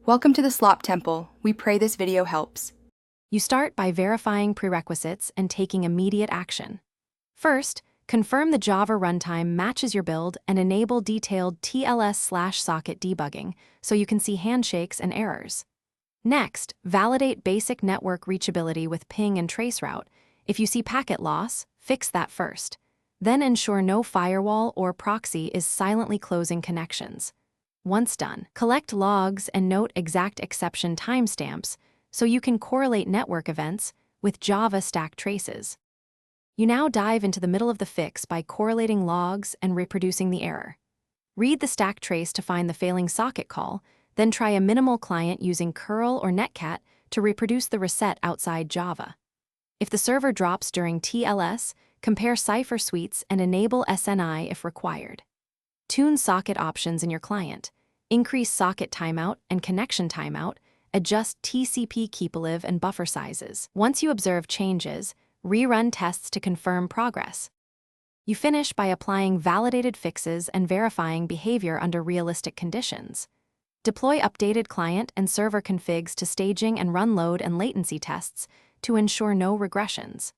Welcome to the Slop Temple. We pray this video helps. You start by verifying prerequisites and taking immediate action. First, confirm the Java runtime matches your build and enable detailed TLS/socket debugging so you can see handshakes and errors. Next, validate basic network reachability with ping and traceroute. If you see packet loss, fix that first. Then ensure no firewall or proxy is silently closing connections. Once done, collect logs and note exact exception timestamps so you can correlate network events with Java stack traces. You now dive into the middle of the fix by correlating logs and reproducing the error. Read the stack trace to find the failing socket call, then try a minimal client using curl or netcat to reproduce the reset outside Java. If the server drops during TLS, compare cipher suites and enable SNI if required. Tune socket options in your client. Increase socket timeout and connection timeout. Adjust TCP keepalive and buffer sizes. Once you observe changes, rerun tests to confirm progress. You finish by applying validated fixes and verifying behavior under realistic conditions. Deploy updated client and server configs to staging and run load and latency tests to ensure no regressions.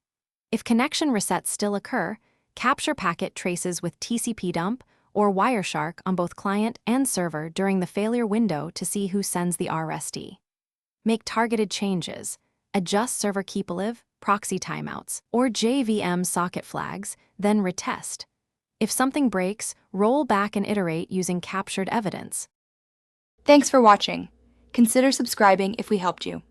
If connection resets still occur, capture packet traces with TCP dump or Wireshark on both client and server during the failure window to see who sends the RSD. Make targeted changes, adjust server keepalive, proxy timeouts, or JVM socket flags, then retest. If something breaks, roll back and iterate using captured evidence. Thanks for watching. Consider subscribing if we helped you.